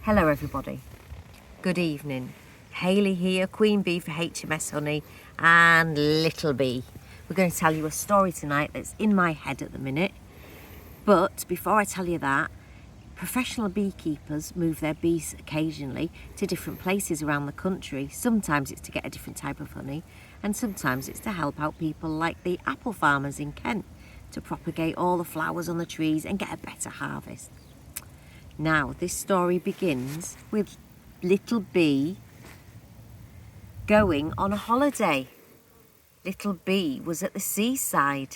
Hello everybody, good evening. Hayley here, Queen Bee for HMS Honey and Little Bee. We're going to tell you a story tonight that's in my head at the minute. But before I tell you that, professional beekeepers move their bees occasionally to different places around the country. Sometimes it's to get a different type of honey and sometimes it's to help out people like the apple farmers in Kent to propagate all the flowers on the trees and get a better harvest. Now, this story begins with Little Bee going on a holiday. Little Bee was at the seaside.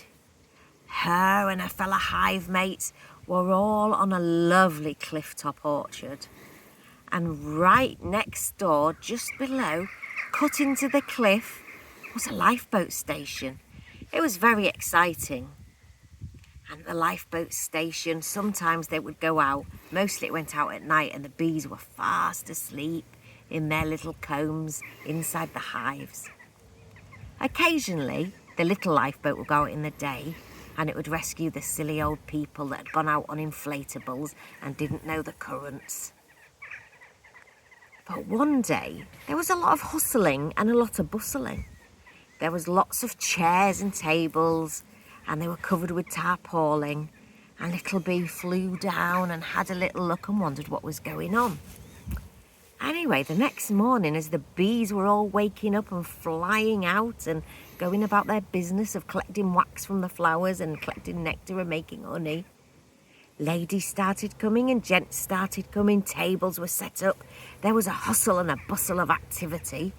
Her and her fellow hive mates were all on a lovely cliff-top orchard. And right next door, just below, cut into the cliff, was a lifeboat station. It was very exciting. And the lifeboat station, sometimes they would go out. Mostly it went out at night and the bees were fast asleep in their little combs inside the hives. Occasionally, the little lifeboat would go out in the day and it would rescue the silly old people that had gone out on inflatables and didn't know the currents. But one day, there was a lot of hustling and a lot of bustling. There was lots of chairs and tables, and they were covered with tarpaulin, and Little Bee flew down and had a little look and wondered what was going on. Anyway, the next morning, as the bees were all waking up and flying out and going about their business of collecting wax from the flowers and collecting nectar and making honey, ladies started coming and gents started coming, tables were set up, there was a hustle and a bustle of activity,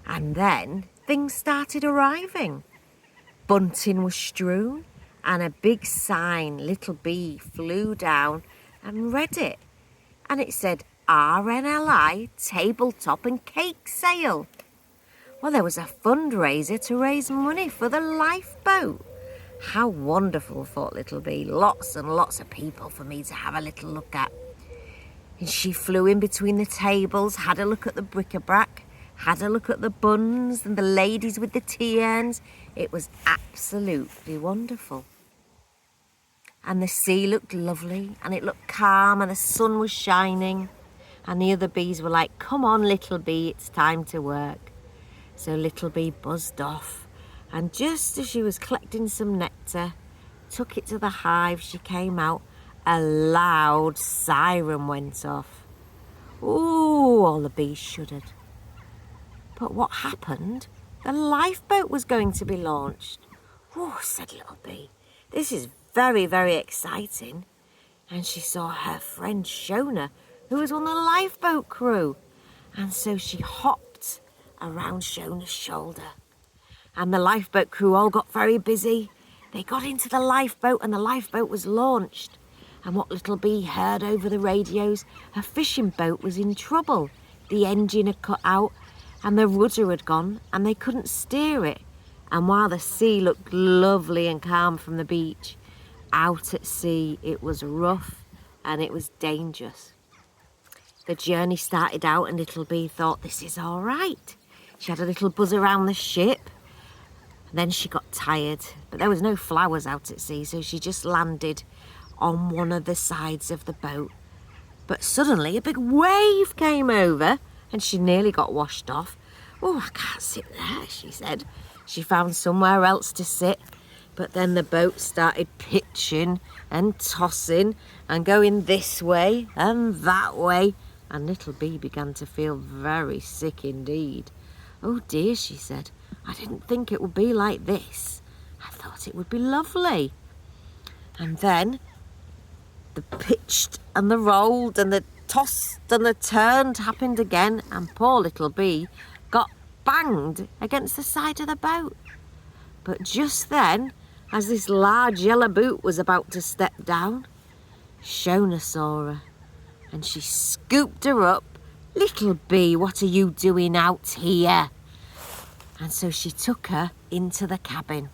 and then things started arriving. Bunting was strewn and a big sign, Little Bee, flew down and read it. And it said, RNLI tabletop and cake sale. Well, there was a fundraiser to raise money for the lifeboat. How wonderful, thought Little Bee. Lots and lots of people for me to have a little look at. And she flew in between the tables, had a look at the bric-a-brac, had a look at the buns and the ladies with the tea urns. It was absolutely wonderful. And the sea looked lovely and it looked calm and the sun was shining. And the other bees were like, come on, Little Bee, it's time to work. So Little Bee buzzed off. And just as she was collecting some nectar, took it to the hive, she came out, a loud siren went off. Ooh, all the bees shuddered. But what happened? The lifeboat was going to be launched. Oh, said Little Bee, this is very, very exciting. And she saw her friend Shona, who was on the lifeboat crew. And so she hopped around Shona's shoulder. And the lifeboat crew all got very busy. They got into the lifeboat and the lifeboat was launched. And what Little Bee heard over the radios, her fishing boat was in trouble. The engine had cut out and the rudder had gone and they couldn't steer it. And while the sea looked lovely and calm from the beach, out at sea it was rough and it was dangerous. The journey started out and Little Bee thought, this is all right. She had a little buzz around the ship. And then she got tired, but there was no flowers out at sea, so she just landed on one of the sides of the boat. But suddenly a big wave came over and she nearly got washed off. Oh, I can't sit there, she said. She found somewhere else to sit, but then the boat started pitching and tossing and going this way and that way, and Little Bee began to feel very sick indeed. Oh dear, she said, I didn't think it would be like this. I thought it would be lovely. And then the pitched and the rolled and the tossed and the turned happened again, and poor Little Bee got banged against the side of the boat. But just then, as this large yellow boot was about to step down, Shona saw her and she scooped her up. Little Bee, what are you doing out here? And so she took her into the cabin.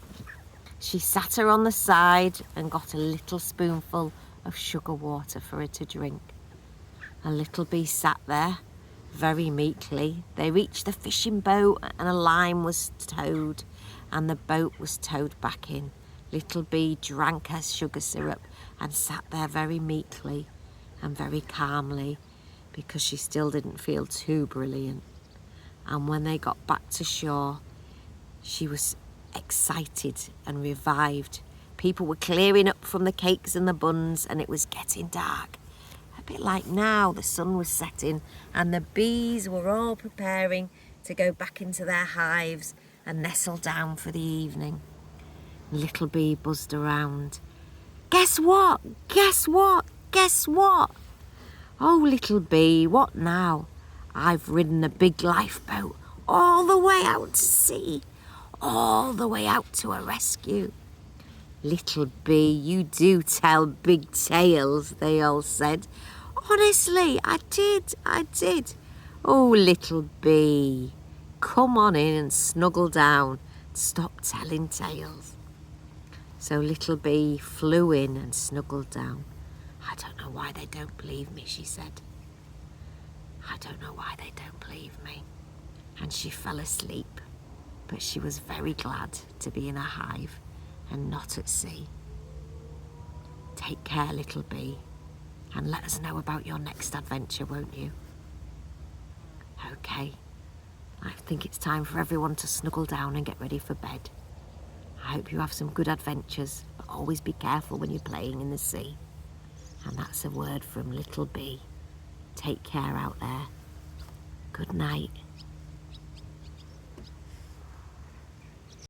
She sat her on the side and got a little spoonful of sugar water for her to drink. And Little Bee sat there very meekly. They reached the fishing boat and a line was towed and the boat was towed back in. Little Bee drank her sugar syrup and sat there very meekly and very calmly because she still didn't feel too brilliant. And when they got back to shore, she was excited and revived. People were clearing up from the cakes and the buns, and it was getting dark. A bit like now, the sun was setting and the bees were all preparing to go back into their hives and nestle down for the evening. Little Bee buzzed around. Guess what? Guess what? Guess what? Oh, Little Bee, what now? I've ridden a big lifeboat all the way out to sea, all the way out to a rescue. Little Bee, you do tell big tales, they all said. Honestly, I did. Oh, Little Bee, come on in and snuggle down. Stop telling tales. So Little Bee flew in and snuggled down. I don't know why they don't believe me, she said. I don't know why they don't believe me. And she fell asleep, but she was very glad to be in a hive and not at sea. Take care, Little Bee, and let us know about your next adventure, won't you? Okay, I think it's time for everyone to snuggle down and get ready for bed. I hope you have some good adventures, but always be careful when you're playing in the sea. And that's a word from Little Bee. Take care out there. Good night.